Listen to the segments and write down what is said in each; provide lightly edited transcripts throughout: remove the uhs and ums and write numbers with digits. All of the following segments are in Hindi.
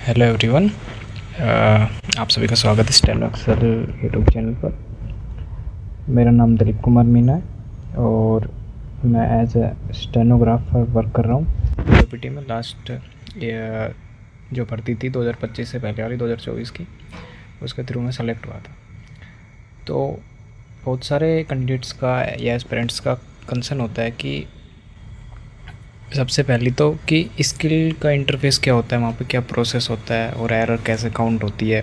Hello everyone. आप सभी का स्वागत है स्टेनो एक्सेल यूट्यूब चैनल पर। मेरा नाम दिलीप कुमार मीना है और मैं एज ए स्टेनोग्राफर वर्क कर रहा हूँ पीपीटी में। लास्ट जो भर्ती थी 2025 से पहले वाली 2024 की, उसके थ्रू में सेलेक्ट हुआ था। तो बहुत सारे कैंडिडेट्स का या एस्पिरेंट्स का कंसर्न होता है कि सबसे पहले तो कि स्किल का इंटरफेस क्या होता है, वहाँ पे क्या प्रोसेस होता है और एरर कैसे काउंट होती है।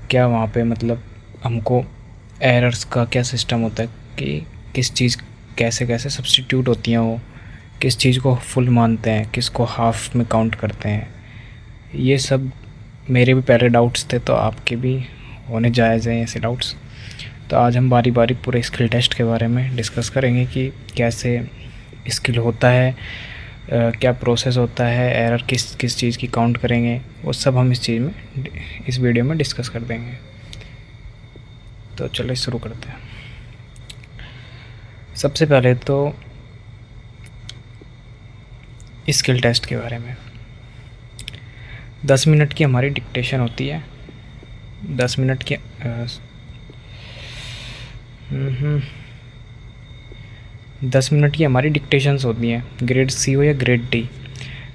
क्या वहाँ पे मतलब हमको एरर्स का क्या सिस्टम होता है कि किस चीज़ कैसे कैसे सब्स्टिट्यूट होती हैं, वो किस चीज़ को फुल मानते हैं, किसको हाफ में काउंट करते हैं। ये सब मेरे भी पहले डाउट्स थे, तो आपके भी होने जायज़ हैं ऐसे डाउट्स। तो आज हम बारी बारी पूरे स्किल टेस्ट के बारे में डिस्कस करेंगे कि कैसे स्किल होता है, क्या प्रोसेस होता है, एरर किस किस चीज़ की काउंट करेंगे, वो सब हम इस वीडियो में डिस्कस कर देंगे। तो चलिए शुरू करते हैं। सबसे पहले तो स्किल टेस्ट के बारे में 10 मिनट की हमारी डिक्टेशन होती है। 10 मिनट की 10 मिनट की हमारी डिक्टेशंस होती हैं, ग्रेड सी हो या ग्रेड डी।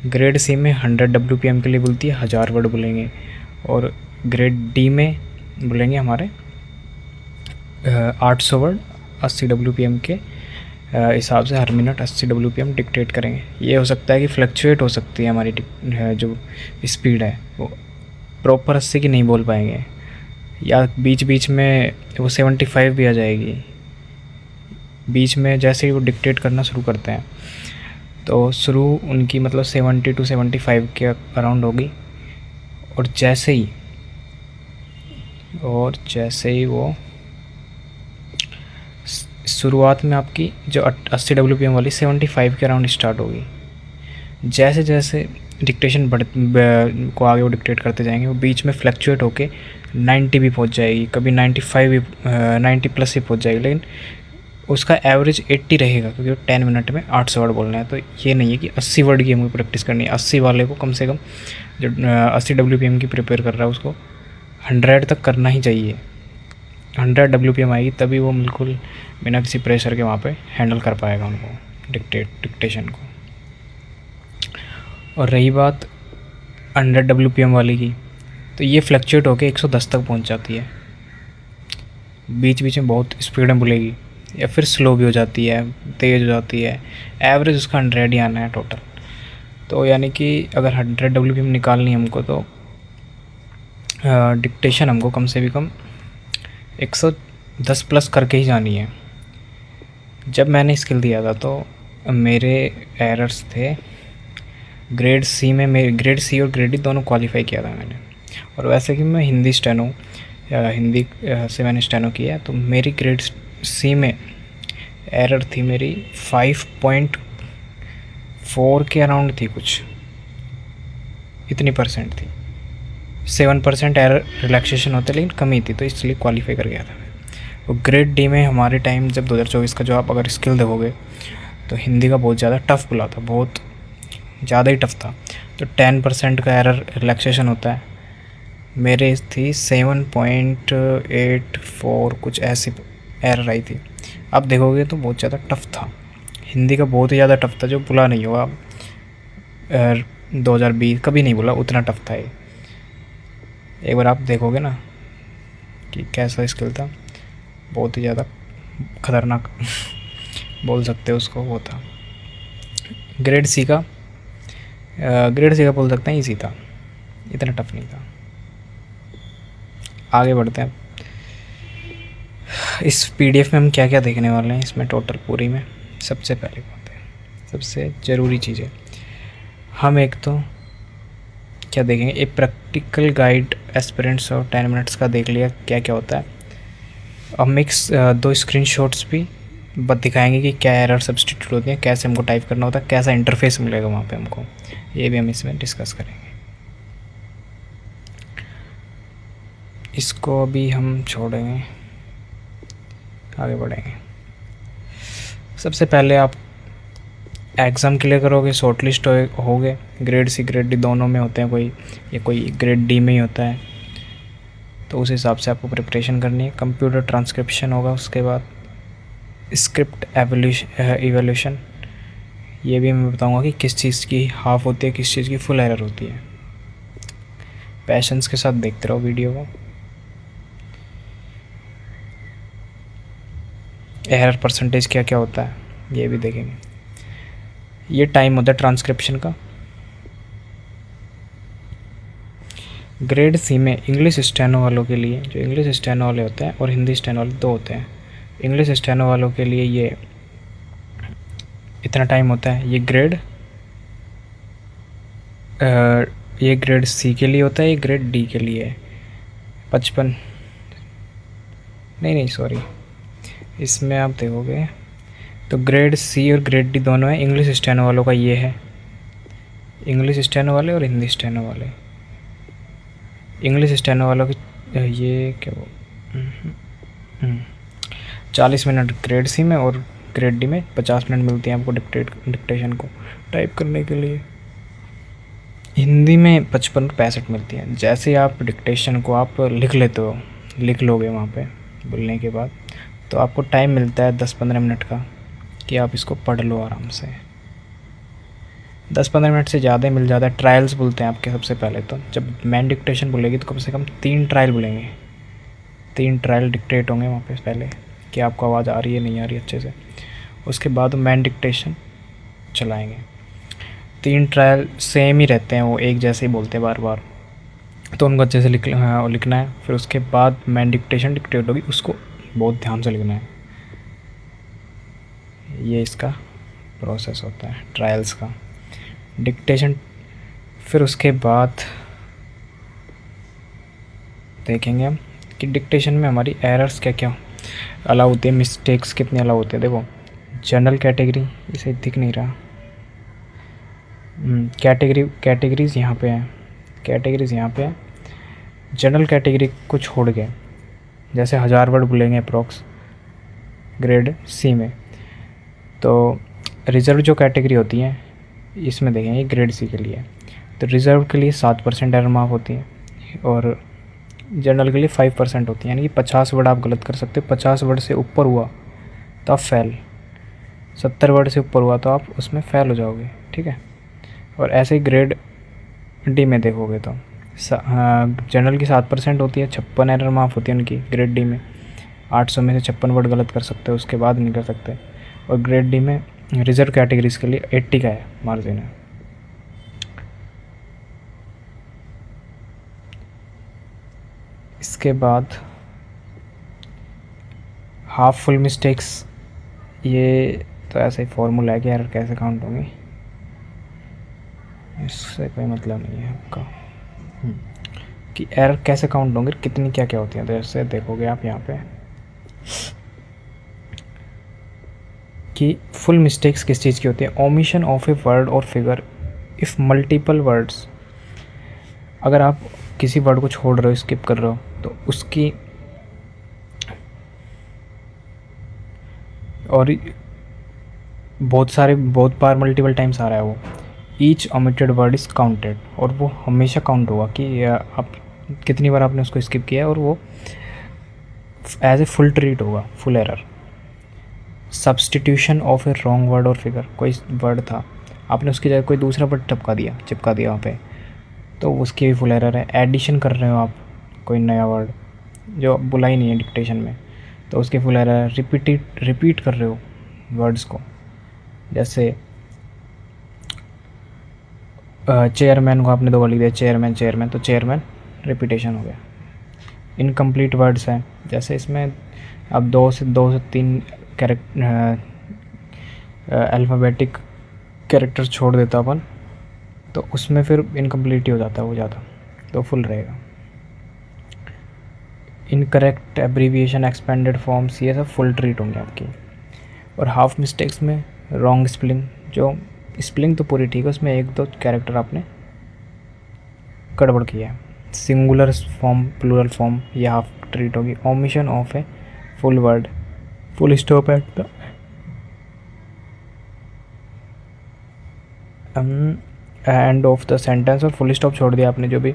ग्रेड सी में 100 WPM के लिए बोलती है, 1000 वर्ड बोलेंगे, और ग्रेड डी में बोलेंगे हमारे 800 वर्ड 80 WPM के हिसाब से हर मिनट 80 WPM डिक्टेट करेंगे। ये हो सकता है कि फ्लक्चुएट हो सकती है हमारी जो स्पीड है, वो प्रॉपर 80 की नहीं बोल पाएंगे, या बीच बीच में वो 75 भी आ जाएगी। बीच में जैसे ही वो डिक्टेट करना शुरू करते हैं तो शुरू उनकी मतलब 70 to 75 के अराउंड होगी, और जैसे ही वो शुरुआत में आपकी जो 80 WPM वाली 75 के अराउंड स्टार्ट होगी। जैसे जैसे डिक्टेशन को आगे वो डिक्टेट करते जाएंगे, वो बीच में फ्लक्चुएट होके 90 भी पहुंच जाएगी, कभी 95 भी 90 प्लस ही पहुंच जाएगी, लेकिन उसका एवरेज 80 रहेगा, क्योंकि 10 मिनट में 800 वर्ड बोलना है। तो ये नहीं है कि 80 वर्ड की हमको प्रैक्टिस करनी है। 80 वाले को कम से कम, जो 80 WPM की प्रिपेयर कर रहा है, उसको 100 तक करना ही चाहिए। 100 WPM आएगी तभी वो बिल्कुल बिना किसी प्रेशर के वहाँ पे हैंडल कर पाएगा उनको डिक्टेशन को। और रही बात 100 WPM वाली की, तो ये फ्लक्चुएट होकर 110 तक पहुँच जाती है। बीच बीच में बहुत स्पीड में बोलेगी, या फिर स्लो भी हो जाती है, तेज़ हो जाती है। एवरेज उसका 100 ही आना है टोटल। तो यानी कि अगर 100 WPM निकालनी है हमको, तो डिक्टेशन हमको कम से भी कम 110 प्लस करके ही जानी है। जब मैंने स्किल दिया था तो मेरे एरर्स थे ग्रेड सी में। मेरे ग्रेड सी और ग्रेड डी दोनों क्वालिफाई किया था मैंने। और वैसे कि मैं हिंदी से मैंने स्टेनो किया, तो मेरी ग्रेड सी में एरर थी मेरी 5.4 के अराउंड थी, कुछ इतनी परसेंट थी। 7% एरर रिलैक्सेशन होता है, लेकिन कमी थी, तो इसलिए क्वालिफाई कर गया था मैं। और ग्रेड डी में हमारे टाइम जब 2024 का जो आप अगर स्किल देखोगे, तो हिंदी का बहुत ज़्यादा टफ बुला था, बहुत ज़्यादा ही टफ था। तो 10% का एरर रिलैक्सेशन होता है। मेरे थी 7.84 कुछ ऐसी एरर आई थी। अब देखोगे तो बहुत ज़्यादा टफ था, हिंदी का बहुत ही ज़्यादा टफ था, जो बुला नहीं होगा 2020 कभी नहीं बोला, उतना टफ था ये। एक बार आप देखोगे ना कि कैसा स्किल था, बहुत ही ज़्यादा ख़तरनाक बोल सकते हो उसको, वो था। ग्रेड सी का बोल सकते हैं ईजी था, इतना टफ नहीं था। आगे बढ़ते हैं। इस PDF में हम क्या क्या देखने वाले हैं, इसमें टोटल पूरी में सबसे पहले बात है, सबसे ज़रूरी चीज़ है, हम एक तो क्या देखेंगे, एक प्रैक्टिकल गाइड एस्पिरेंट्स और 10 मिनट्स का देख लिया क्या क्या होता है। अब दो स्क्रीनशॉट्स भी दिखाएंगे कि क्या एरर सब्स्टिट्यूट होती है, कैसे हमको टाइप करना होता है, कैसा इंटरफेस मिलेगा वहाँ पे हमको, ये भी हम इसमें डिस्कस करेंगे। इसको अभी हम छोड़ेंगे, आगे बढ़ेंगे। सबसे पहले आप एग्ज़ाम क्लियर करोगे, शॉर्ट लिस्ट होगे, ग्रेड सी ग्रेड डी दोनों में होते हैं, कोई या कोई ग्रेड डी में ही होता है, तो उस हिसाब से आपको प्रिपरेशन करनी है। कंप्यूटर ट्रांसक्रिप्शन होगा, उसके बाद स्क्रिप्ट एवोल्यूशन, ये भी मैं बताऊंगा कि किस चीज़ की हाफ होती है, किस चीज़ की फुल एरर होती है। पैशंस के साथ देखते रहो वीडियो को। एरर परसेंटेज क्या क्या होता है ये भी देखेंगे। ये टाइम होता है ट्रांसक्रिप्शन का। ग्रेड सी में इंग्लिश स्टेनो वालों के लिए, जो इंग्लिश स्टेनो वाले होते हैं और हिंदी स्टेनो वाले दो होते हैं, इंग्लिश स्टेनो वालों के लिए ये इतना टाइम होता है। ये ग्रेड सी के लिए होता है, ये ग्रेड डी के लिए है 55, नहीं सॉरी, इसमें आप देखोगे तो ग्रेड सी और ग्रेड डी दोनों है। इंग्लिश स्टेनो वालों का ये है, इंग्लिश स्टेनो वाले और हिंदी स्टेनो वाले। इंग्लिश स्टेनो वालों की ये क्या वो 40 मिनट ग्रेड सी में और ग्रेड डी में 50 मिनट मिलती हैं आपको डिक्टेशन को टाइप करने के लिए। हिंदी में 55-65 मिलती हैं। जैसे आप डिक्टेशन को आप लिख लेते हो, लिख लोगे वहाँ पे बोलने के बाद, तो आपको टाइम मिलता है 10-15 मिनट का कि आप इसको पढ़ लो आराम से। 10-15 मिनट से ज़्यादा ही मिल जाता है। ट्रायल्स बोलते हैं आपके सबसे पहले, तो जब मैन डिक्टेशन बोलेगी तो कम से कम 3 ट्रायल बोलेंगे, 3 ट्रायल डिक्टेट होंगे वहाँ पे पहले कि आपको आवाज़ आ रही है नहीं आ रही अच्छे से। उसके बाद मैन डिक्टेशन चलाएँगे। 3 ट्रायल सेम ही रहते हैं, वो एक जैसे ही बोलते हैं बार बार, तो उनको अच्छे से लिखना है। फिर उसके बाद मैन डिक्टेशन डिक्टेट होगी, उसको बहुत ध्यान से लिखना है। ये इसका प्रोसेस होता है ट्रायल्स का, डिक्टेशन। फिर उसके बाद देखेंगे हम कि डिक्टेशन में हमारी एरर्स क्या क्या अलाउ होती है, मिस्टेक्स कितने अलाउ होते हैं। देखो जनरल कैटेगरी, इसे दिख नहीं रहा, कैटेगरीज यहाँ पे हैं, कैटेगरीज यहाँ पे है। जनरल कैटेगरी को छोड़ के जैसे 1000 वर्ड बोलेंगे अप्रॉक्स ग्रेड सी में, तो रिज़र्व जो कैटेगरी होती है इसमें देखेंगे ग्रेड सी के लिए, तो रिज़र्व के लिए 7% एरर मार्क होती है और जनरल के लिए 5% होती है। यानी कि 50 वर्ड आप गलत कर सकते हो। 50 वर्ड से ऊपर हुआ तो आप फेल, 70 वर्ड से ऊपर हुआ तो आप उसमें फेल हो जाओगे, ठीक है। और ऐसे ही ग्रेड डी में देखोगे तो जनरल की 7% होती है, 56 एरर मार्क होती है उनकी ग्रेड डी में। 800 में से 56 वर्ड गलत कर सकते हो, उसके बाद नहीं कर सकते। और ग्रेड डी में रिजर्व कैटेगरीज के लिए 80 का है मार्जिन है। इसके बाद हाफ फुल मिस्टेक्स, ये तो ऐसे ही फॉर्मूला है कि एरर कैसे काउंट होंगी, इससे कोई मतलब नहीं है आपका कि एरर कैसे काउंट होंगे, कितनी क्या क्या होती हैं। तो ऐसे देखोगे आप यहाँ पे कि फुल मिस्टेक्स किस चीज़ की होती है। ओमिशन ऑफ ए वर्ड और फिगर इफ़ मल्टीपल वर्ड्स, अगर आप किसी वर्ड को छोड़ रहे हो, स्किप कर रहे हो, तो उसकी और बहुत बार मल्टीपल टाइम्स आ रहा है वो, each omitted word is counted, और वो हमेशा काउंट होगा कि आप कितनी बार आपने उसको स्किप किया है, और वो एज ए फुल ट्रीट होगा, full error. Substitution of A wrong word और फिगर, कोई वर्ड था आपने उसकी जगह कोई दूसरा वर्ड चिपका दिया वहाँ पे, तो उसकी भी फुल एरर है। एडिशन कर रहे हो आप कोई नया वर्ड जो बुला ही नहीं है डिक्टेशन में, तो उसकी फुल एरर है। रिपीट कर रहे हो वर्ड्स को, जैसे चेयरमैन को आपने 2 बार लिख दिया, चेयरमैन, तो चेयरमैन रिपीटेशन हो गया। इनकम्प्लीट वर्ड्स हैं, जैसे इसमें अब 2 से 3 अल्फ़ाबेटिक कैरेक्टर छोड़ देता अपन, तो उसमें फिर इनकम्प्लीट ही हो जाता है वो ज़्यादा, तो फुल रहेगा। इनकरेक्ट एब्रीविएशन, एक्सपेंडेड फॉर्म्स, ये सब फुल ट्रीट होंगे आपकी। और हाफ मिस्टेक्स में रॉन्ग स्पेलिंग, जो स्पेलिंग तो पूरी ठीक है, उसमें 1-2 कैरेक्टर आपने गड़बड़ किया है। सिंगुलर फॉर्म, प्लूरल फॉर्म, ये हाफ ट्रीट होगी। Omission of a full word, full stop at the end of the sentence और फुल स्टॉप छोड़ दिया आपने, जो भी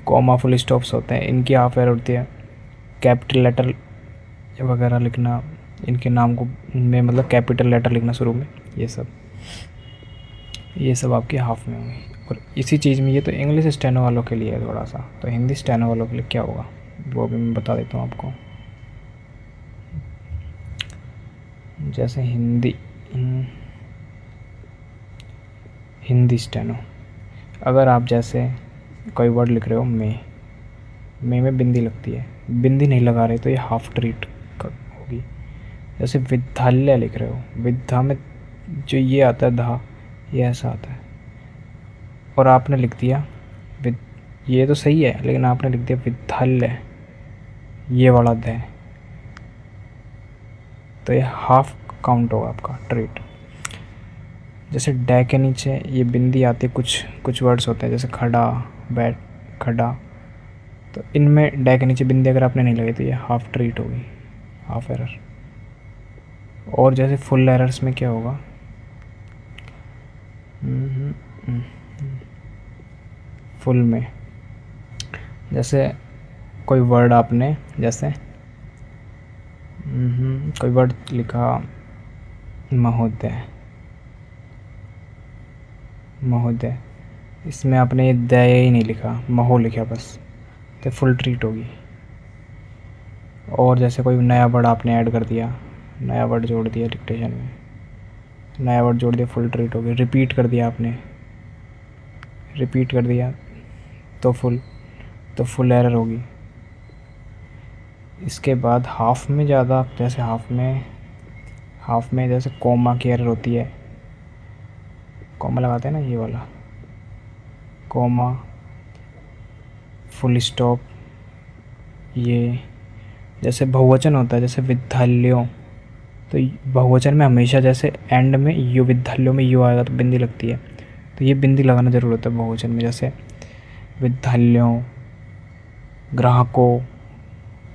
कॉमा फुल स्टॉप्स होते हैं इनकी हाफ एरर होती है। कैपिटल लेटर वगैरह लिखना, इनके नाम को में मतलब कैपिटल लेटर लिखना शुरू में, ये सब आपकी हाफ में होंगी। और इसी चीज़ में ये तो इंग्लिश स्टेनो वालों के लिए है थोड़ा सा, तो हिंदी स्टेनो वालों के लिए क्या होगा वो भी मैं बता देता हूँ आपको। जैसे हिंदी स्टेनो, अगर आप जैसे कोई वर्ड लिख रहे हो में बिंदी लगती है, बिंदी नहीं लगा रहे तो ये हाफ ट्रीट होगी। जैसे विद्यालय लिख रहे हो, विद्या में जो ये आता है धा, ये ऐसा आता है, और आपने लिख दिया ये तो सही है, लेकिन आपने लिख दिया विद्यालय, ये वाला द, तो ये हाफ काउंट होगा आपका ट्रीट। जैसे डै के नीचे ये बिंदी आती है, कुछ वर्ड्स होते हैं जैसे खड़ा, बैठ, खड़ा, तो इनमें डै के नीचे बिंदी अगर आपने नहीं लगाई तो ये हाफ ट्रीट होगी, हाफ एरर। और जैसे फुल एरर्स में क्या होगा, फुल में जैसे कोई वर्ड आपने जैसे कोई वर्ड लिखा महोदय, इसमें आपने ये दया ही नहीं लिखा, महो लिखा बस, तो फुल ट्रीट होगी। और जैसे कोई नया वर्ड आपने ऐड कर दिया, नया वर्ड जोड़ दिया डिक्टेशन में, नया वर्ड जोड़ दिया, फुल ट्रीट होगी। रिपीट कर दिया आपने, रिपीट कर दिया तो फुल एरर होगी। इसके बाद हाफ में ज़्यादा, जैसे हाफ में जैसे कोमा की एरर होती है, कोमा लगाते हैं ना, ये वाला कोमा, फुल स्टॉप, ये जैसे बहुवचन होता है जैसे विद्यालयों, तो बहुवचन में हमेशा जैसे एंड में यू, विद्यालयों में यू आएगा तो बिंदी लगती है, तो ये बिंदी लगाना ज़रूर होता है बहुवचन में, जैसे विद्यालयों, ग्राहकों,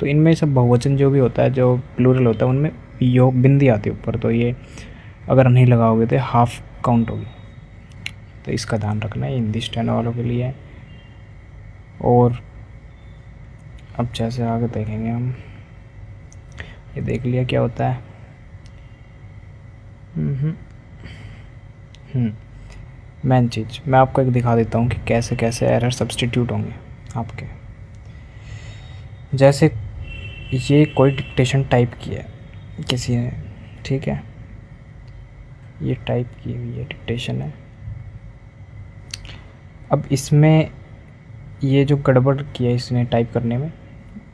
तो इनमें सब बहुवचन जो भी होता है, जो प्लूरल होता है, उनमें यो बिंदी आती है ऊपर, तो ये अगर नहीं लगाओगे तो हाफ काउंट होगी। तो इसका ध्यान रखना है, हिंदी स्टेनो वालों के लिए। और अब जैसे आगे देखेंगे हम, ये देख लिया क्या होता है। मेन चीज़ मैं आपको एक दिखा देता हूँ कि कैसे कैसे एरर सब्स्टिट्यूट होंगे आपके। जैसे ये कोई डिक्टेशन टाइप किया है किसी ने, ठीक है, ये टाइप की हुई है डिक्टेशन है। अब इसमें ये जो गड़बड़ किया इसने टाइप करने में,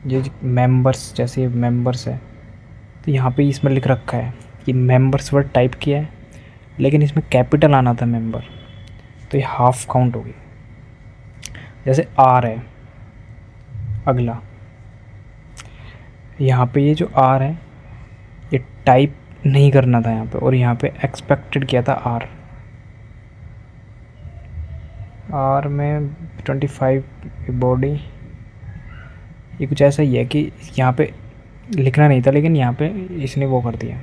ये मेंबर्स, जैसे ये मेंबर्स है, तो यहाँ पे इसमें लिख रखा है कि मेंबर्स वर्ड टाइप किया है, लेकिन इसमें कैपिटल आना था मेंबर, तो ये हाफ काउंट होगी। जैसे आर है अगला, यहाँ पे ये जो आर है ये टाइप नहीं करना था यहाँ पे, और यहाँ पे एक्सपेक्टेड किया था आर में 25 बॉडी, ये कुछ ऐसा ही है कि यहाँ पे लिखना नहीं था, लेकिन यहाँ पे इसने वो कर दिया।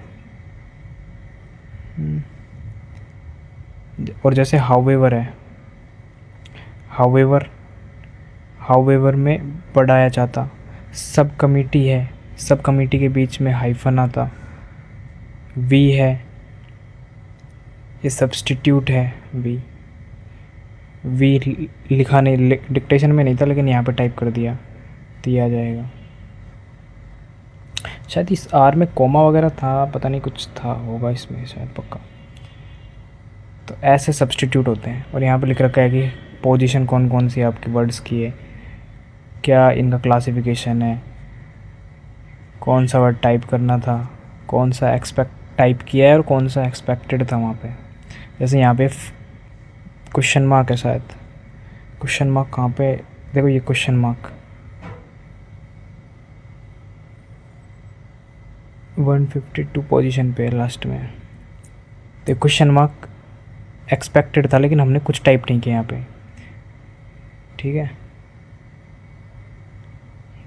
और जैसे हाउएवर है, हाउएवर में बढ़ाया जाता, सब कमिटी है, सब कमिटी के बीच में हाइफन आता, वी है, ये सब्स्टिट्यूट है, वी लिखा नहीं, डिक्टेशन में नहीं था, लेकिन यहाँ पे टाइप कर दिया तो ये आ जाएगा। शायद इस आर में कोमा वगैरह था, पता नहीं कुछ था, होगा इसमें शायद पक्का। तो ऐसे सब्स्टिट्यूट होते हैं। और यहाँ पे लिख रखा है कि पोजीशन कौन कौन सी आपके वर्ड्स की है, क्या इनका क्लासिफिकेशन है, कौन सा वर्ड टाइप करना था, कौन सा एक्सपेक्ट टाइप किया है और कौन सा एक्सपेक्टेड था वहाँ पे। जैसे यहाँ पे क्वेश्चन मार्क है, शायद क्वेश्चन मार्क कहाँ पे, देखो ये क्वेश्चन मार्क 152 पोजीशन पे लास्ट में, तो क्वेश्चन मार्क एक्सपेक्टेड था, लेकिन हमने कुछ टाइप नहीं किया यहाँ पे, ठीक है,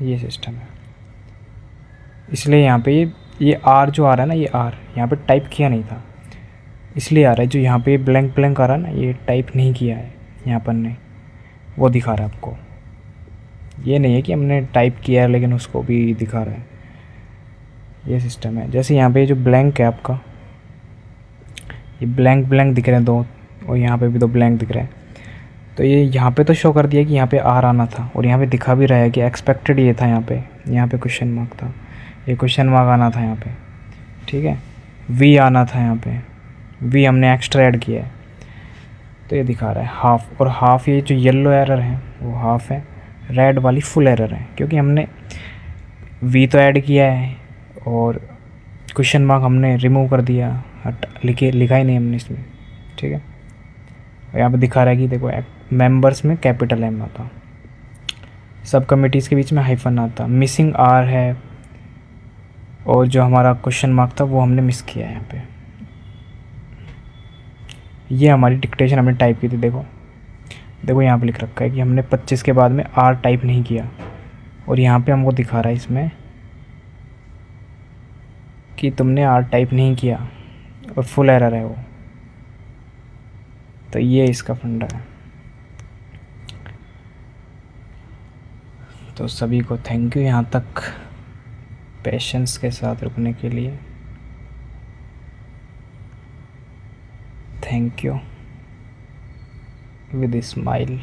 ये सिस्टम है। इसलिए यहाँ पे ये आर जो आ रहा है ना, ये आर यहाँ पे टाइप किया नहीं था, इसलिए आ रहा है। जो यहाँ पे ब्लैंक ब्लैंक आ रहा है ना, ये टाइप नहीं किया है यहाँ पर ने, वो दिखा रहा है आपको। ये नहीं है कि हमने टाइप किया है लेकिन उसको भी दिखा रहा है, ये सिस्टम है। जैसे यहाँ पे जो ब्लैंक है आपका, ये ब्लैंक ब्लैंक दिख रहे हैं दो, और यहाँ पे भी दो ब्लैंक दिख रहे हैं। तो ये यहाँ पे तो शो कर दिया कि यहाँ पे आर आना था, और यहाँ पे दिखा भी रहा है कि एक्सपेक्टेड ये था। यहाँ पे क्वेश्चन मार्क था, ये क्वेश्चन मार्क आना था यहाँ पे, ठीक है। वी आना था यहाँ पे, वी हमने एक्स्ट्रा ऐड किया है, तो ये दिखा रहा है हाफ। और हाफ, ये जो येलो एरर है वो हाफ है, रेड वाली फुल एरर है, क्योंकि हमने वी तो ऐड किया है और क्वेश्चन मार्क हमने रिमूव कर दिया, लिखा ही नहीं हमने इसमें, ठीक है। और यहाँ पे दिखा रहा है कि देखो मेंबर्स में कैपिटल एम आता, सब कमिटीज़ के बीच में हाइफन आता, मिसिंग आर है, और जो हमारा क्वेश्चन मार्क था वो हमने मिस किया है यहाँ पे। ये हमारी डिक्टेशन हमने टाइप की थी, देखो यहाँ पे लिख रखा है कि हमने 25 के बाद में आर टाइप नहीं किया, और यहाँ पे हमको दिखा रहा है इसमें कि तुमने आर टाइप नहीं किया, और फुल एरर है वो। तो ये इसका फंडा है। तो सभी को थैंक यू यहाँ तक पेशेंस के साथ रुकने के लिए। Thank you with smile.